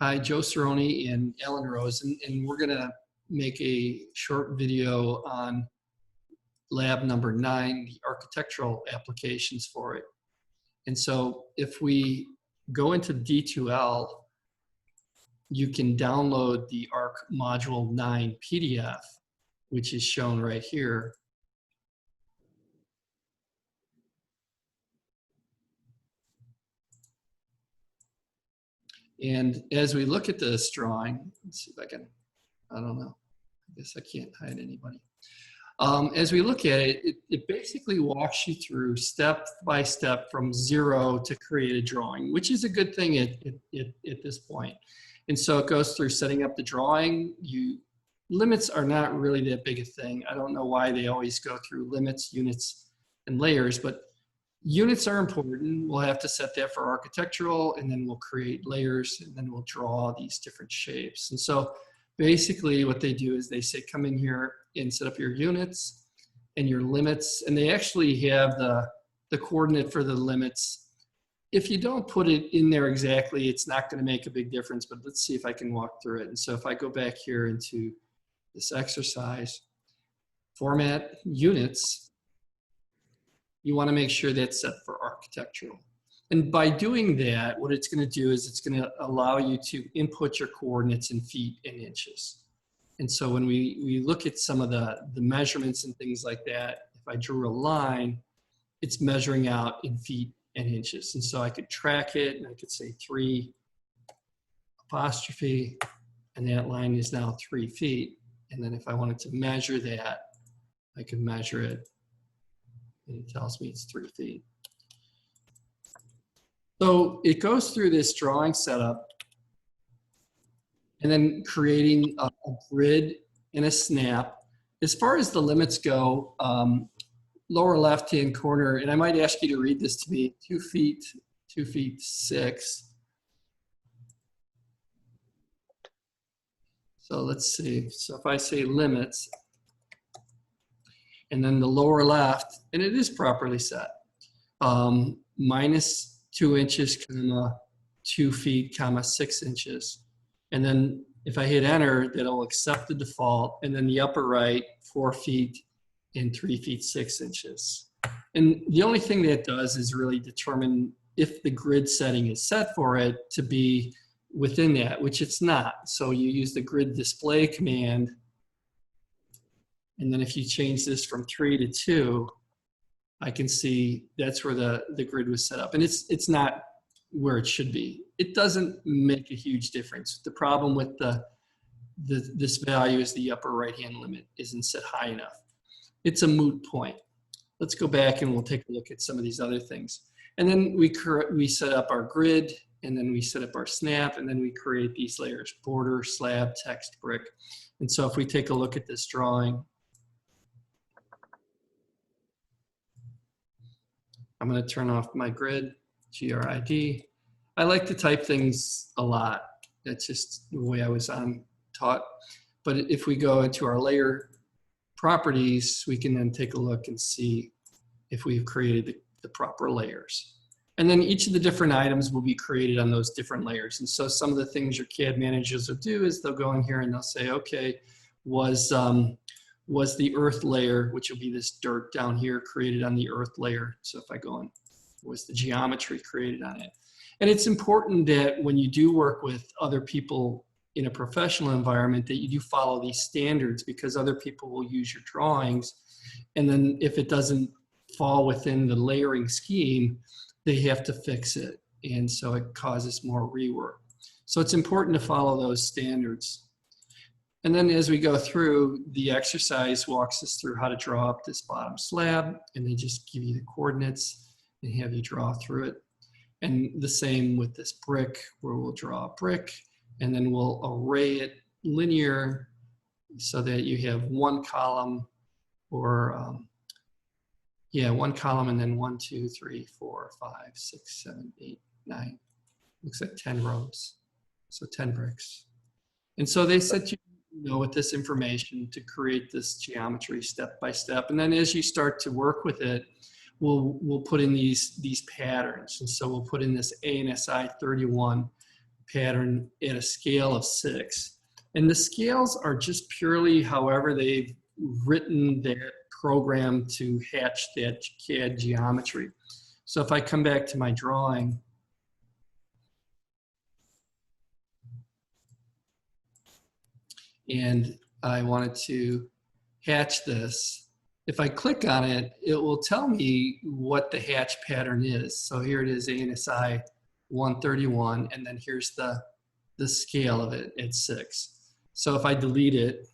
Hi, Joe Cerrone and Alan Rose, and we're going to make a short video on lab number 9, the architectural applications for it. And so if we go into D2L, you can download the ARC Module 9 PDF, which is shown right here. And as we look at this drawing, let's see if I can, I don't know, I guess I can't hide anybody. As we look at it, it basically walks you through step by step from zero to create a drawing, which is a good thing at this point. And so it goes through setting up the drawing. Limits are not really that big a thing. I don't know why they always go through limits, units, and layers, but units are important. We'll have to set that for architectural, and then we'll create layers, and then we'll draw these different shapes. And so basically what they do is they say, come in here and set up your units and your limits. And they actually have the coordinate for the limits. If you don't put it in there exactly, it's not going to make a big difference, but let's see if I can walk through it. And so if I go back here into this exercise, format units, you want to make sure that's set for architectural. And by doing that, what it's going to do is it's going to allow you to input your coordinates in feet and inches. And so when we look at some of the measurements and things like that, if I drew a line, it's measuring out in feet and inches. And so I could track it, and I could say 3 apostrophe, and that line is now 3 feet. And then if I wanted to measure that, I could measure it, and it tells me it's 3 feet. So it goes through this drawing setup and then creating a grid and a snap. As far as the limits go, lower left-hand corner, and I might ask you to read this to me, 2 feet, 2 feet 6. So let's see, so if I say limits, and then the lower left, and it is properly set, minus 2 inches, comma, 2 feet, comma, 6 inches. And then if I hit enter, that'll accept the default. And then the upper right, 4 feet and 3 feet 6 inches. And the only thing that does is really determine if the grid setting is set for it to be within that, which it's not. So you use the grid display command. And then if you change this from 3 to 2, I can see that's where the grid was set up. And it's not where it should be. It doesn't make a huge difference. The problem with this value is the upper right-hand limit isn't set high enough. It's a moot point. Let's go back and we'll take a look at some of these other things. And then we set up our grid, and then we set up our snap, and then we create these layers: border, slab, text, brick. And so if we take a look at this drawing, I'm going to turn off my grid, GRID. I like to type things a lot. That's just the way I was taught. But if we go into our layer properties, we can then take a look and see if we've created the proper layers. And then each of the different items will be created on those different layers. And so some of the things your CAD managers will do is they'll go in here and they'll say, okay, was the earth layer, which will be this dirt down here, created on the earth layer. So if I go in, was the geometry created on it? And it's important that when you do work with other people in a professional environment that you do follow these standards, because other people will use your drawings. And then if it doesn't fall within the layering scheme, they have to fix it. And so it causes more rework. So it's important to follow those standards. And then as we go through, the exercise walks us through how to draw up this bottom slab, and they just give you the coordinates and have you draw through it. And the same with this brick, where we'll draw a brick, and then we'll array it linear so that you have one column, or one column, and then 1, 2, 3, 4, 5, 6, 7, 8, 9. Looks like 10 rows, so 10 bricks. And so they set you with this information to create this geometry step by step. And then as you start to work with it, we'll put in these patterns. And so we'll put in this ANSI 31 pattern at a scale of 6. And the scales are just purely however they've written that program to hatch that CAD geometry. So if I come back to my drawing, and I wanted to hatch this, if I click on it, it will tell me what the hatch pattern is. So here it is, ANSI 131, and then here's the scale of it at 6. So if I delete it,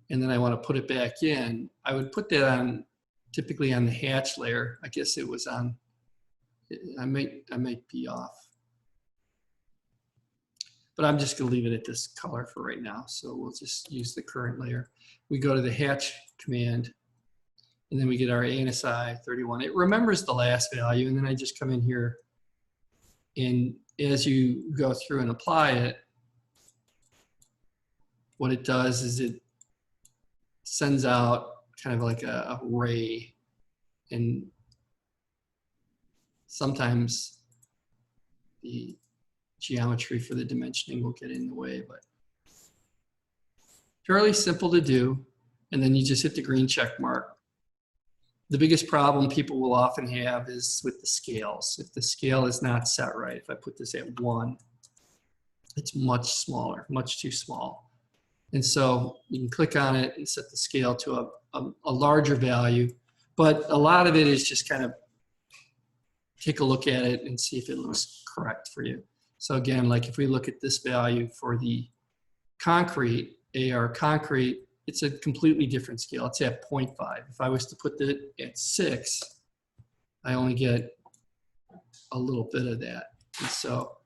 and then I want to put it back in, I would put that on, typically on the hatch layer. I guess it was on, I might be off. But I'm just going to leave it at this color for right now. So we'll just use the current layer. We go to the hatch command, and then we get our ANSI 31. It remembers the last value, and then I just come in here, and as you go through and apply it, what it does is it sends out kind of like a ray, and sometimes the geometry for the dimensioning will get in the way, but fairly simple to do. And then you just hit the green check mark. The biggest problem people will often have is with the scales. If the scale is not set right, if I put this at 1, it's much smaller, much too small. And so you can click on it and set the scale to a larger value, but a lot of it is just kind of take a look at it and see if it looks correct for you. So again, like if we look at this value for the concrete, AR concrete, it's a completely different scale. It's at 0.5. If I was to put it at 6, I only get a little bit of that. And so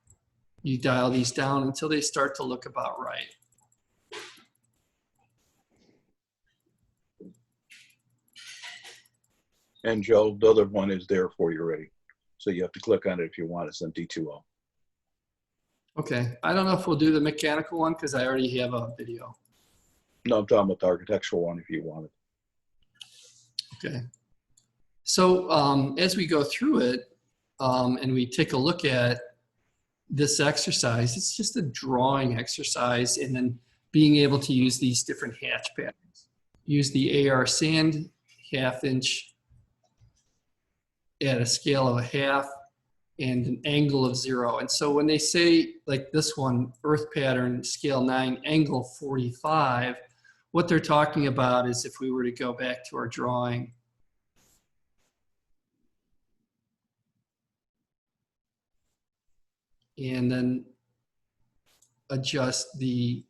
you dial these down until they start to look about right. And Joe, the other one is there for you already. So you have to click on it if you want. It's in D2O. Okay, I don't know if we'll do the mechanical one because I already have a video. No, I'm talking about the architectural one if you want it. Okay. So as we go through it and we take a look at this exercise, it's just a drawing exercise, and then being able to use these different hatch patterns. Use the AR sand 1/2 inch at a scale of 1/2 and an angle of 0. And so when they say, like this one, earth pattern, scale 9, angle 45, what they're talking about is if we were to go back to our drawing, and then adjust the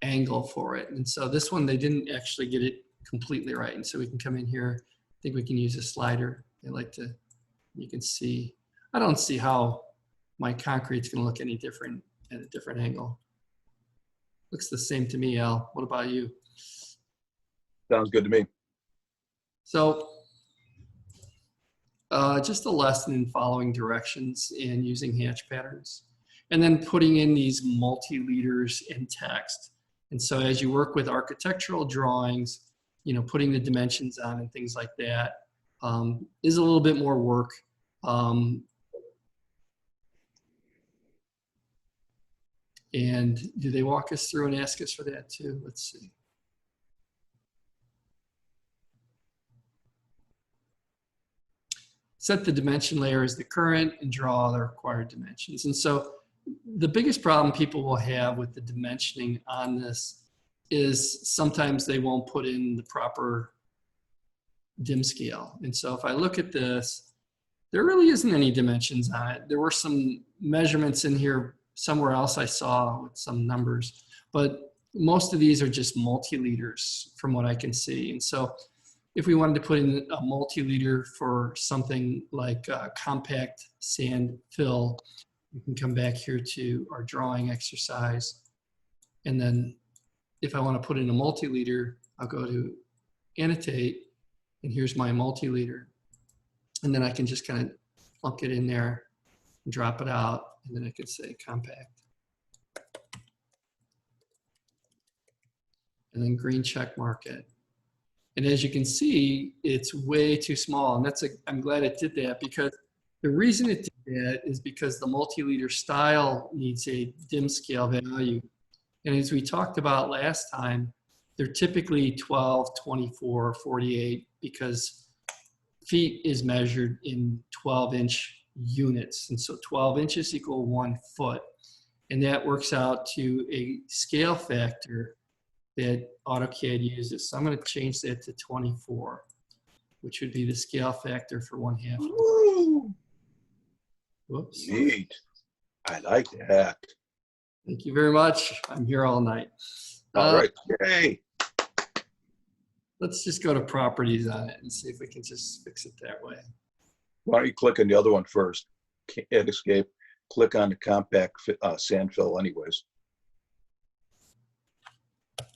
angle for it. And so this one, they didn't actually get it completely right. And so we can come in here. I think we can use a slider. I like to, you can see, I don't see how my concrete's gonna look any different at a different angle. Looks the same to me, Al. What about you? Sounds good to me. So just a lesson in following directions and using hatch patterns, and then putting in these multi-leaders in text. And so as you work with architectural drawings, you know, putting the dimensions on and things like that is a little bit more work. And do they walk us through and ask us for that too? Let's see. Set the dimension layer as the current and draw the required dimensions. And so the biggest problem people will have with the dimensioning on this is sometimes they won't put in the proper dim scale. And so if I look at this, there really isn't any dimensions on it. There were some measurements in here somewhere else I saw with some numbers, but most of these are just multi-leaders from what I can see. And so if we wanted to put in a multi-leader for something like compact sand fill, we can come back here to our drawing exercise. And then if I want to put in a multi-leader, I'll go to annotate, and here's my multi-leader. And then I can just kind of plunk it in there and drop it out. And then I could say compact. And then green check mark it. And as you can see, it's way too small. And that's I'm glad it did that, because the reason it did that is because the multi-leader style needs a dim scale value. And as we talked about last time, they're typically 12, 24, 48 because feet is measured in 12-inch units. And so 12 inches equal 1 foot. And that works out to a scale factor that AutoCAD uses. So I'm going to change that to 24, which would be the scale factor for 1/2. Woo! Whoops. Neat. I like that. Thank you very much. I'm here all night. All right. Yay. Let's just go to properties on it and see if we can just fix it that way. Why don't you click on the other one first? Hit escape. Click on the compact sand fill anyways.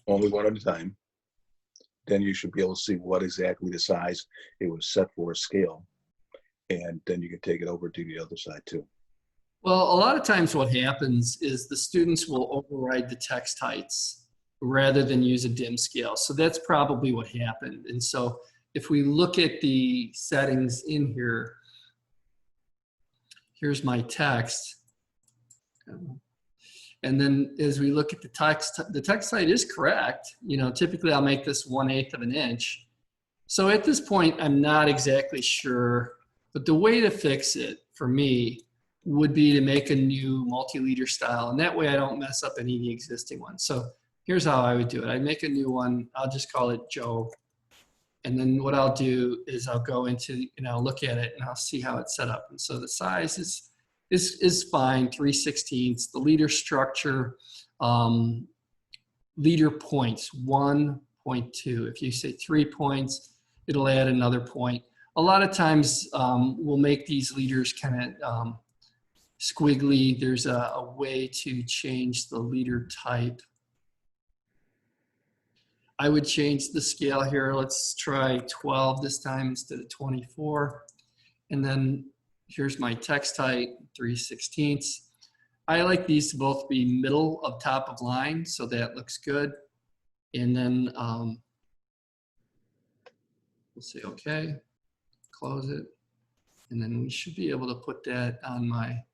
Only one at a time. Then you should be able to see what exactly the size it was set for a scale. And then you can take it over to the other side too. Well, a lot of times what happens is the students will override the text heights rather than use a dim scale. So that's probably what happened. And so if we look at the settings in here, here's my text. And then as we look at the text height is correct. You know, typically I'll make this 1/8 of an inch. So at this point, I'm not exactly sure, but the way to fix it for me would be to make a new multi-leader style. And that way I don't mess up any of the existing ones. So here's how I would do it. I'd make a new one. I'll just call it Joe. And then what I'll do is I'll go into, and I'll look at it and I'll see how it's set up. And so the size is fine, 3/16. The leader structure, leader points, 1.2. If you say 3 points, it'll add another point. A lot of times we'll make these leaders kind of squiggly. There's a way to change the leader type. I would change the scale here. Let's try 12 this time instead of 24. And then here's my text height, 3/16. I like these to both be middle of top of line, so that looks good. And then we'll say okay, close it. And then we should be able to put that on my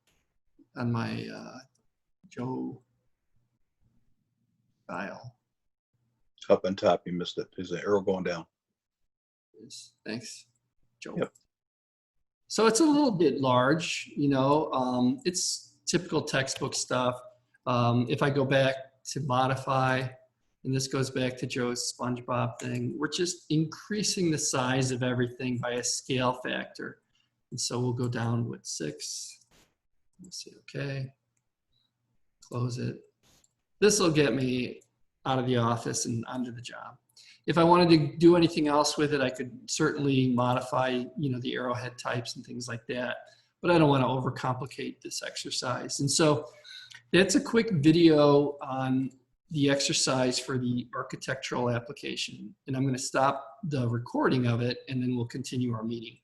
Joe file. Up on top, you missed it. There's an arrow going down. Thanks, Joe. Yep. So it's a little bit large, you know, it's typical textbook stuff. If I go back to modify, and this goes back to Joe's SpongeBob thing, we're just increasing the size of everything by a scale factor. And so we'll go down with 6. We'll say okay, close it. This will get me out of the office and onto the job. If I wanted to do anything else with it, I could certainly modify, you know, the arrowhead types and things like that, but I don't want to overcomplicate this exercise. And so that's a quick video on the exercise for the architectural application. And I'm going to stop the recording of it and then we'll continue our meeting.